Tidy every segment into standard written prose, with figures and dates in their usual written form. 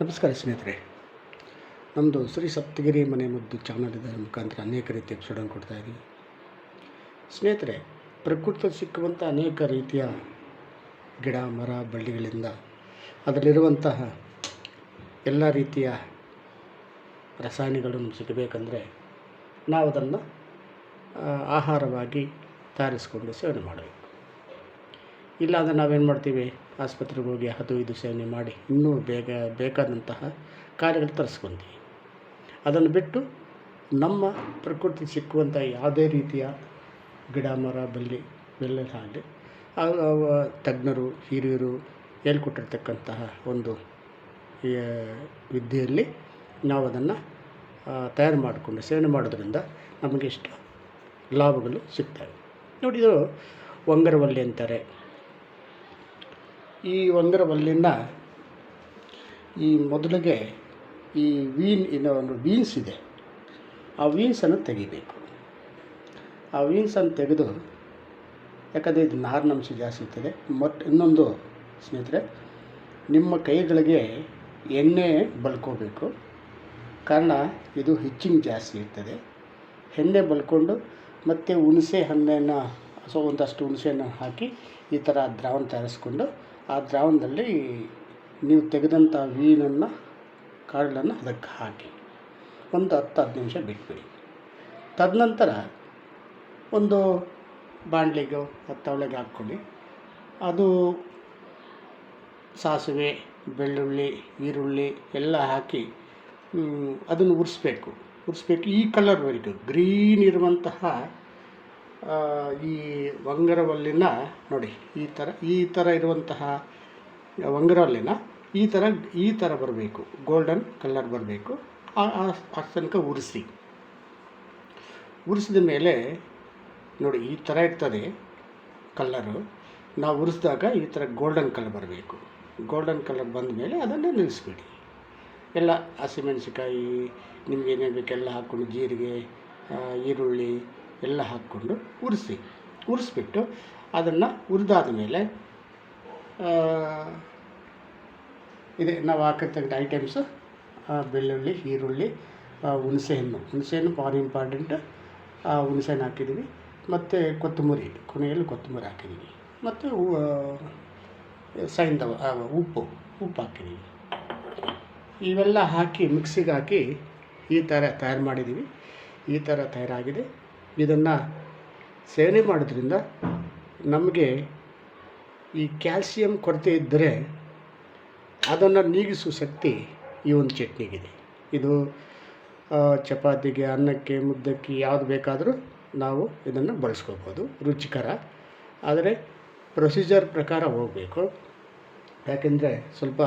ನಮಸ್ಕಾರ ಸ್ನೇಹಿತರೆ. ನಮ್ಮದು ಶ್ರೀ ಸಪ್ತಗಿರಿ ಮನೆ ಮದ್ದು ಚಾನಲ್ ಇದರ ಮುಖಾಂತರ ಅನೇಕ ರೀತಿಯ ಎಪಿಸೋಡನ್ನು ಕೊಡ್ತಾಯಿದ್ದೀವಿ. ಸ್ನೇಹಿತರೆ, ಪ್ರಕೃತಿಯಲ್ಲಿ ಸಿಕ್ಕುವಂಥ ಅನೇಕ ರೀತಿಯ ಗಿಡ ಮರ ಬಳ್ಳಿಗಳಿಂದ ಅದರಲ್ಲಿರುವಂತಹ ಎಲ್ಲ ರೀತಿಯ ರಸಾಯನಗಳು ಸಿಗಬೇಕಂದ್ರೆ ನಾವು ಅದನ್ನು ಆಹಾರವಾಗಿ ತಯಾರಿಸಿಕೊಂಡು ಸೇವನೆ ಮಾಡಬೇಕು. ಇಲ್ಲ ಅಂದರೆ ನಾವೇನು ಮಾಡ್ತೀವಿ, ಆಸ್ಪತ್ರೆಗೆ ಹೋಗಿ ಅದು ಇದು ಸೇವನೆ ಮಾಡಿ ಇನ್ನೂ ಬೇಕಾದಂತಹ ಕಾರ್ಯಗಳು ತರಿಸ್ಕೊತೀವಿ. ಅದನ್ನು ಬಿಟ್ಟು ನಮ್ಮ ಪ್ರಕೃತಿ ಸಿಕ್ಕುವಂಥ ಯಾವುದೇ ರೀತಿಯ ಗಿಡ ಮರ ಬಳ್ಳಿ ಎಲ್ಲ ಆಗಲಿ ತಜ್ಞರು ಹಿರಿಯರು ಹೇಳ್ಕೊಟ್ಟಿರ್ತಕ್ಕಂತಹ ಒಂದು ವಿದ್ಯೆಯಲ್ಲಿ ನಾವು ಅದನ್ನು ತಯಾರು ಮಾಡಿಕೊಂಡು ಸೇವನೆ ಮಾಡೋದ್ರಿಂದ ನಮಗೆ ಇಷ್ಟು ಲಾಭಗಳು ಸಿಗ್ತವೆ. ನೋಡಿ, ಇದು ವಂಗರವಲ್ಲಿ ಅಂತಾರೆ. ಈ ವಂಗರವಲ್ಲಿನ ಮೊದಲಿಗೆ ಈ ಒಂದು ವೀನ್ಸ್ ಇದೆ, ಆ ವೀನ್ಸನ್ನು ತೆಗಿಬೇಕು. ಆ ವೀನ್ಸನ್ನು ತೆಗೆದು, ಯಾಕಂದರೆ ಇದು ನಾರಿನಂಶ ಜಾಸ್ತಿ ಇರ್ತದೆ. ಮತ್ತು ಇನ್ನೊಂದು ಸ್ನೇಹಿತರೆ, ನಿಮ್ಮ ಕೈಗಳಿಗೆ ಎಣ್ಣೆ ಬಳ್ಕೋಬೇಕು. ಕಾರಣ ಇದು ಹಿಚ್ಚಿಂಗ್ ಜಾಸ್ತಿ ಇರ್ತದೆ. ಎಣ್ಣೆ ಬಳ್ಕೊಂಡು ಮತ್ತು ಹುಣಸೆ ಹಣ್ಣನ್ನು ಒಂದಷ್ಟು ಹುಣಸೆಹಣ್ಣು ಹಾಕಿ ಈ ಥರ ದ್ರಾವಣ ತಯಾರಿಸ್ಕೊಂಡು ಆ ದ್ರಾವಣದಲ್ಲಿ ನೀವು ತೆಗೆದಂಥ ವೀನನ್ನು ಕಾಳನ್ನು ಅದಕ್ಕೆ ಹಾಕಿ ಒಂದು 10-15 ನಿಮಿಷ ಬಿಟ್ಬಿಡಿ. ತದನಂತರ ಒಂದು ಬಾಣಲೆಗೋ ತವಳೆಗೆ ಹಾಕ್ಕೊಳ್ಳಿ. ಅದು ಸಾಸಿವೆ, ಬೆಳ್ಳುಳ್ಳಿ, ಈರುಳ್ಳಿ ಎಲ್ಲ ಹಾಕಿ ಅದನ್ನು ಉರಿಸ್ಬೇಕು. ಈ ಕಲರ್ವರೆಗೂ ಗ್ರೀನ್ ಇರುವಂತಹ ಈ ವಂಗರವಲ್ಲಿನ ನೋಡಿ, ಈ ಥರ ಇರುವಂತಹ ವಂಗರವಲ್ಲಿನ ಈ ಥರ ಬರಬೇಕು, ಗೋಲ್ಡನ್ ಕಲರ್ ಬರಬೇಕು. ಆ ತನಕ ಉರಿಸಿದ ಮೇಲೆ ನೋಡಿ, ಈ ಥರ ಇರ್ತದೆ ಕಲ್ಲರು. ನಾವು ಉರಿಸಿದಾಗ ಈ ಥರ ಗೋಲ್ಡನ್ ಕಲರ್ ಬರಬೇಕು. ಗೋಲ್ಡನ್ ಕಲರ್ ಬಂದ ಮೇಲೆ ಅದನ್ನು ನಿಲ್ಲಿಸ್ಬಿಡಿ. ಎಲ್ಲ ಹಸಿಮೆಣಸಿಕಾಯಿ ನಿಮಗೇನೇನು ಬೇಕೆಲ್ಲ ಹಾಕ್ಕೊಂಡು, ಜೀರಿಗೆ, ಈರುಳ್ಳಿ ಎಲ್ಲ ಹಾಕ್ಕೊಂಡು ಉರಿಸ್ಬಿಟ್ಟು ಅದನ್ನು ಹುರಿದಾದ ಮೇಲೆ ಇದೆ ನಾವು ಹಾಕಿರ್ತಕ್ಕಂಥ ಐಟಮ್ಸು ಬೆಳ್ಳುಳ್ಳಿ, ಈರುಳ್ಳಿ, ಹುಣಸೆಹಣ್ಣು ಭಾರಿ ಇಂಪಾರ್ಟೆಂಟ್. ಹುಣಸೆಹಣ್ಣು ಹಾಕಿದ್ದೀವಿ, ಮತ್ತು ಕೊನೆಯಲ್ಲಿ ಕೊತ್ತಂಬರಿ ಹಾಕಿದ್ದೀವಿ, ಮತ್ತು ಉಪ್ಪು ಹಾಕಿದ್ದೀವಿ. ಇವೆಲ್ಲ ಹಾಕಿ ಮಿಕ್ಸಿಗೆ ಹಾಕಿ ಈ ಥರ ತಯಾರು ಮಾಡಿದ್ದೀವಿ. ಈ ಥರ ತಯಾರಾಗಿದೆ. ಇದನ್ನು ಸೇವನೆ ಮಾಡೋದ್ರಿಂದ ನಮಗೆ ಈ ಕ್ಯಾಲ್ಸಿಯಂ ಕೊರತೆ ಇದ್ದರೆ ಅದನ್ನು ನೀಗಿಸುವ ಶಕ್ತಿ ಈ ಒಂದು ಚಟ್ನಿಗಿದೆ. ಇದು ಚಪಾತಿಗೆ, ಅನ್ನಕ್ಕೆ, ಮುದ್ದಕ್ಕೆ ಯಾವುದು ಬೇಕಾದರೂ ನಾವು ಇದನ್ನು ಬಳಸ್ಕೋಬೋದು. ರುಚಿಕರ, ಆದರೆ ಪ್ರೊಸೀಜರ್ ಪ್ರಕಾರ ಹೋಗಬೇಕು. ಯಾಕೆಂದರೆ ಸ್ವಲ್ಪ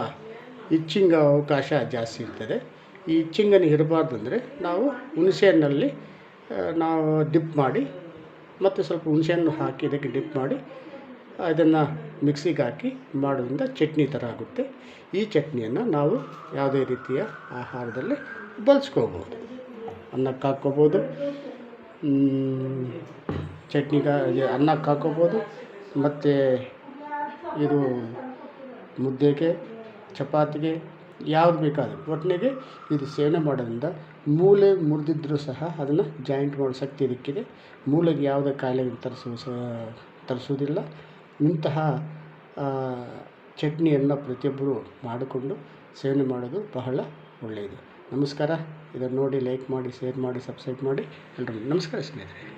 ಇಚ್ಚಿಂಗ್ ಅವಕಾಶ ಜಾಸ್ತಿ ಇರ್ತದೆ. ಈ ಇಚ್ಚಿಂಗನ್ನು ಇರಬಾರ್ದು ಅಂದರೆ ನಾವು ಹುಣಸೆಹಣ್ಣಲ್ಲಿ ನಾವು ಡಿಪ್ ಮಾಡಿ ಮತ್ತು ಸ್ವಲ್ಪ ಹುಣಸೆಹಣ್ಣು ಹಾಕಿ ಇದಕ್ಕೆ ಡಿಪ್ ಮಾಡಿ ಇದನ್ನು ಮಿಕ್ಸಿಗೆ ಹಾಕಿ ಮಾಡೋದ್ರಿಂದ ಚಟ್ನಿ ಥರ ಆಗುತ್ತೆ. ಈ ಚಟ್ನಿಯನ್ನು ನಾವು ಯಾವುದೇ ರೀತಿಯ ಆಹಾರದಲ್ಲಿ ಬಳಸ್ಕೋಬೋದು. ಅನ್ನಕ್ಕೆ ಹಾಕ್ಕೋಬೋದು, ಅನ್ನಕ್ಕೆ ಹಾಕ್ಕೋಬೋದು, ಮತ್ತು ಇದು ಮುದ್ದೆಗೆ, ಚಪಾತಿಗೆ ಯಾವ್ದು ಬೇಕಾದರೂ ಒಟ್ಟಿಗೆ ಇದು ಸೇವನೆ ಮಾಡೋದ್ರಿಂದ ಮೂಳೆ ಮುರಿದಿದ್ದರೂ ಸಹ ಅದನ್ನು ಜಾಯಿಂಟ್ ಮಾಡೋ ಶಕ್ತಿ ಇದಕ್ಕಿದೆ. ಮೂಳೆಗೆ ಯಾವುದೇ ಕಾಯಿಲೆಯನ್ನು ತರಿಸೋದಿಲ್ಲ. ಇಂತಹ ಚಟ್ನಿಯನ್ನು ಪ್ರತಿಯೊಬ್ಬರು ಮಾಡಿಕೊಂಡು ಸೇವನೆ ಮಾಡೋದು ಬಹಳ ಒಳ್ಳೆಯದು. ನಮಸ್ಕಾರ. ಇದನ್ನು ನೋಡಿ ಲೈಕ್ ಮಾಡಿ, ಶೇರ್ ಮಾಡಿ, ಸಬ್ಸ್ಕ್ರೈಬ್ ಮಾಡಿ. ಎಲ್ಲರೂ ನಮಸ್ಕಾರ ಸ್ನೇಹಿತರೆ.